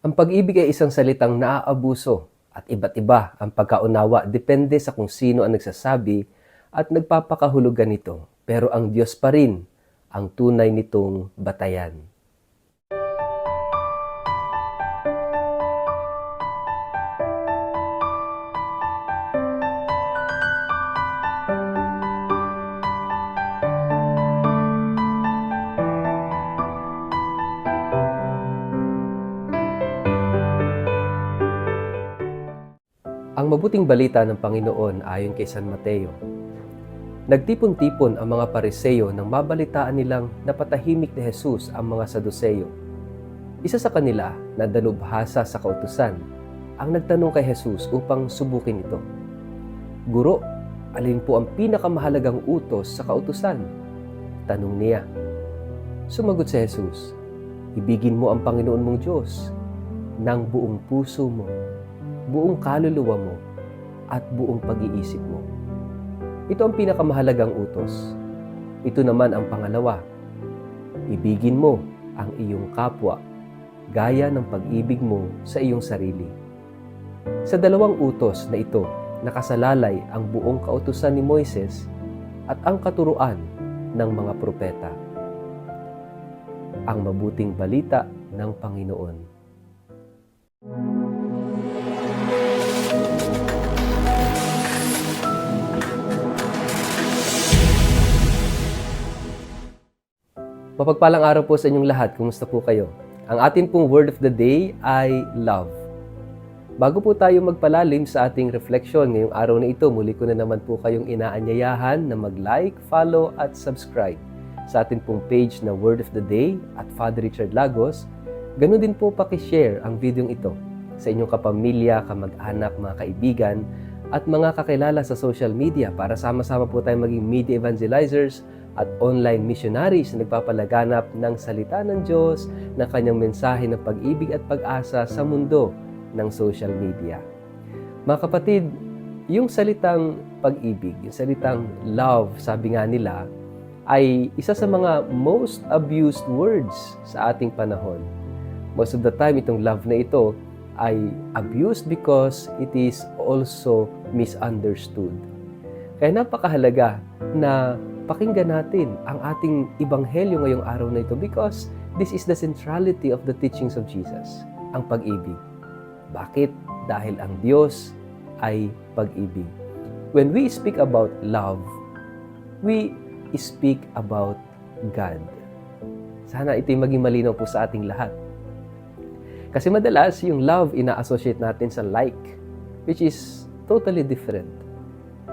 Ang pag-ibig ay isang salitang naaabuso at iba't iba ang pagkaunawa depende sa kung sino ang nagsasabi at nagpapakahulugan nito. Pero ang Diyos pa rin ang tunay nitong batayan. Ang mabuting balita ng Panginoon ayon kay San Mateo. Nagtipon-tipon ang mga Pariseo nang mabalitaan nilang napatahimik ni Jesus ang mga Saduseyo. Isa sa kanila na dalubhasa sa kautusan ang nagtanong kay Jesus upang subukin ito. Guro, alin po ang pinakamahalagang utos sa kautusan? Tanong niya. Sumagot si Jesus, ibigin mo ang Panginoon mong Diyos ng buong puso mo, buong kaluluwa mo, at buong pag-iisip mo. Ito ang pinakamahalagang utos. Ito naman ang pangalawa. Ibigin mo ang iyong kapwa, gaya ng pag-ibig mo sa iyong sarili. Sa dalawang utos na ito, nakasalalay ang buong kautusan ni Moises at ang katuruan ng mga propeta. Ang mabuting balita ng Panginoon. Mapagpalang araw po sa inyong lahat. Kumusta po kayo? Ang atin pong word of the day ay love. Bago po tayo magpalalim sa ating reflection ngayong araw na ito, muli ko na naman po kayong inaanyayahan na mag-like, follow at subscribe sa atin pong page na Word of the Day at Father Richard Lagos. Ganun din po pakishare ang video ito sa inyong kapamilya, kamag-anak, mga kaibigan at mga kakilala sa social media para sama-sama po tayo maging media evangelizers at online missionaries na nagpapalaganap ng salita ng Diyos, ng kanyang mensahe ng pag-ibig at pag-asa sa mundo ng social media. Mga kapatid, yung salitang pag-ibig, yung salitang love, sabi nga nila, ay isa sa mga most abused words sa ating panahon. Most of the time, itong love na ito ay abused because it is also misunderstood. Kaya napakahalaga na pakinggan natin ang ating ebanghelyo ngayong araw na ito because this is the centrality of the teachings of Jesus, ang pag-ibig. Bakit? Dahil ang Diyos ay pag-ibig. When we speak about love, we speak about God. Sana ito'y maging malinaw po sa ating lahat. Kasi madalas, yung love ina-associate natin sa like, which is totally different.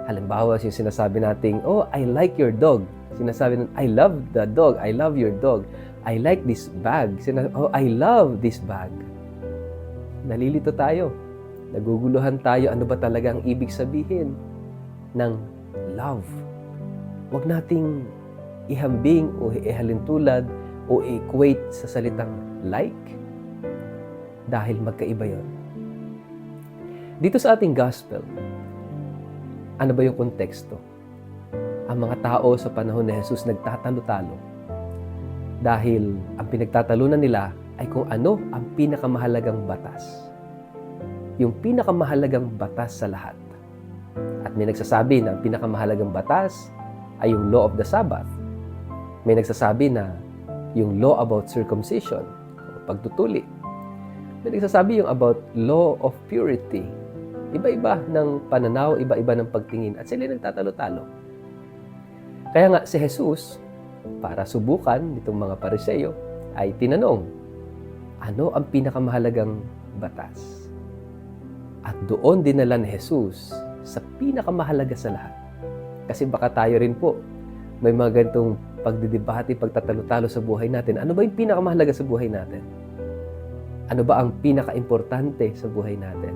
Halimbawa, yung sinasabi nating, oh, I like your dog. Sinasabi natin, I love the dog. I love your dog. I like this bag. Oh, I love this bag. Nalilito tayo. Naguguluhan tayo. Ano ba talaga ang ibig sabihin ng love? Huwag nating ihambing o ihalintulad o equate sa salitang like dahil magkaiba yon. Dito sa ating gospel, ano ba yung konteksto? Ang mga tao sa panahon ni Jesus nagtatalo-talo dahil ang pinagtatalunan nila ay kung ano ang pinakamahalagang batas. Yung pinakamahalagang batas sa lahat. At may nagsasabi na ang pinakamahalagang batas ay yung law of the Sabbath. May nagsasabi na yung law about circumcision, pagtutuli. May nagsasabi yung about law of purity. Iba-iba ng pananaw, iba-iba ng pagtingin, at sila nagtatalo-talo. Kaya nga si Jesus, para subukan nitong mga Pariseo, ay tinanong, ano ang pinakamahalagang batas? At doon dinala ni Jesus sa pinakamahalaga sa lahat. Kasi baka tayo rin po, may mga ganitong pagdidebate, pagtatalo-talo sa buhay natin. Ano ba yung pinakamahalaga sa buhay natin? Ano ba ang pinaka-importante sa buhay natin?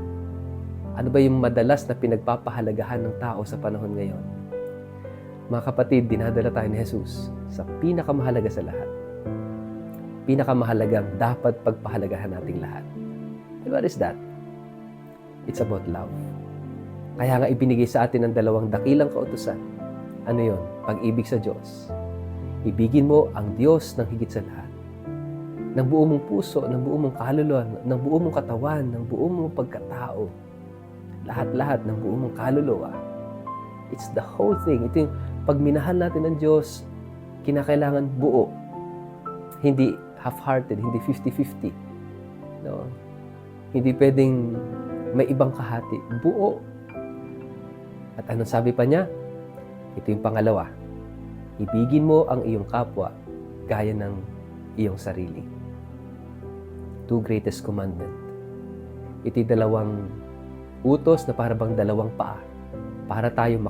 Ano ba yung madalas na pinagpapahalagahan ng tao sa panahon ngayon? Mga kapatid, dinadala tayo ni Jesus sa pinakamahalaga sa lahat. Pinakamahalagang dapat pagpahalagahan nating lahat. And what is that? It's about love. Kaya nga ibinigay sa atin ang dalawang dakilang kautusan. Ano yon? Pag-ibig sa Diyos. Ibigin mo ang Diyos ng higit sa lahat. ng buo mong puso, ng buo mong kaluluwa, ng buo mong katawan, ng buo mong pagkatao. Lahat-lahat ng buo mong kaluluwa. It's the whole thing. Ito yung pag minahal natin ng Diyos, kinakailangan buo. Hindi half-hearted, hindi 50-50. No? Hindi pwedeng may ibang kahati. Buo. At anong sabi pa niya? Ito yung pangalawa. Ibigin mo ang iyong kapwa gaya ng iyong sarili. Two greatest commandment. Ito'y dalawang utos na parabang dalawang paa para tayo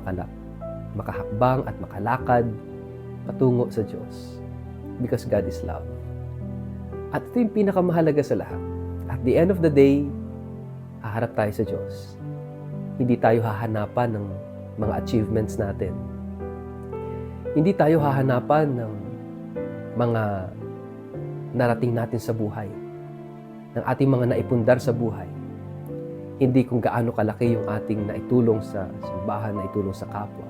makahakbang at makalakad patungo sa Diyos. Because God is love. At ito yung pinakamahalaga sa lahat. At the end of the day, haharap tayo sa Diyos. Hindi tayo hahanapan ng mga achievements natin. Hindi tayo hahanapan ng mga narating natin sa buhay, ng ating mga naipundar sa buhay. Hindi kung gaano kalaki yung ating naitulong sa simbahan, naitulong sa kapwa.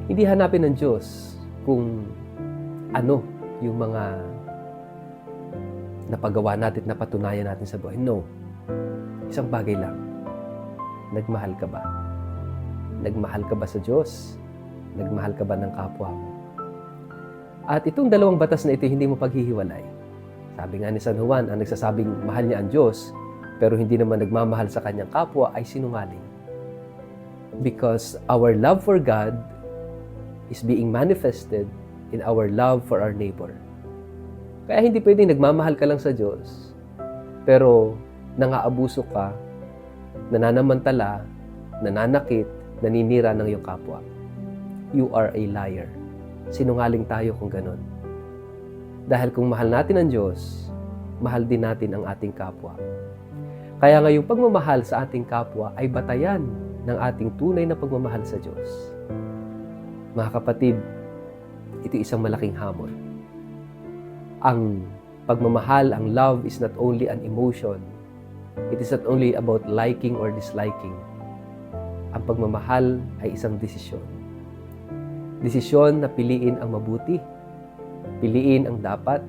Hindi hanapin ng Diyos kung ano yung mga napagawa natin, napatunayan natin sa buhay. No. Isang bagay lang. Nagmahal ka ba? Nagmahal ka ba sa Diyos? Nagmahal ka ba ng kapwa mo? At itong dalawang batas na ito, hindi mo paghihiwalay. Sabi nga ni San Juan, ang nagsasabing mahal niya ang Diyos, pero hindi naman nagmamahal sa kanyang kapwa, ay sinungaling. Because our love for God is being manifested in our love for our neighbor. Kaya hindi pwedeng nagmamahal ka lang sa Diyos, pero nangaabuso ka, nananamantala, nananakit, naninira ng iyong kapwa. You are a liar. Sinungaling tayo kung ganon. Dahil kung mahal natin ang Diyos, mahal din natin ang ating kapwa. Kaya ngayong pagmamahal sa ating kapwa ay batayan ng ating tunay na pagmamahal sa Diyos. Mga kapatid, ito isang malaking hamon. Ang pagmamahal, ang love is not only an emotion. It is not only about liking or disliking. Ang pagmamahal ay isang desisyon. Desisyon na piliin ang mabuti, piliin ang dapat,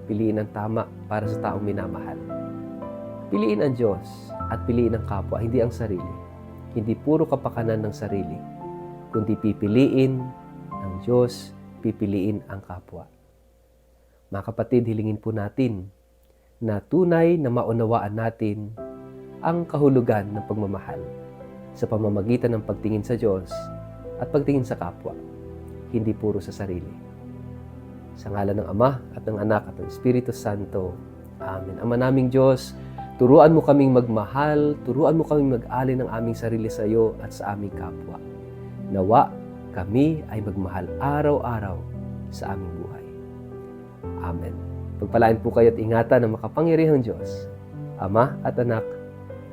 piliin ang tama para sa taong minamahal. Piliin ang Diyos at piliin ang kapwa, hindi ang sarili. Hindi puro kapakanan ng sarili, kundi pipiliin ang Diyos, pipiliin ang kapwa. Mga kapatid, hilingin po natin na tunay na maunawaan natin ang kahulugan ng pagmamahal sa pamamagitan ng pagtingin sa Diyos at pagtingin sa kapwa, hindi puro sa sarili. Sa ngalan ng Ama at ng Anak at ng Espiritu Santo. Amen. Ama naming Diyos, turuan mo kaming magmahal, turuan mo kaming mag-alin ng aming sarili sa iyo at sa aming kapwa. Nawa kami ay magmahal araw-araw sa aming buhay. Amen. Pagpalain po kayo at ingatan ng makapangyarihang Diyos, Ama at Anak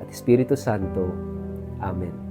at Espiritu Santo. Amen.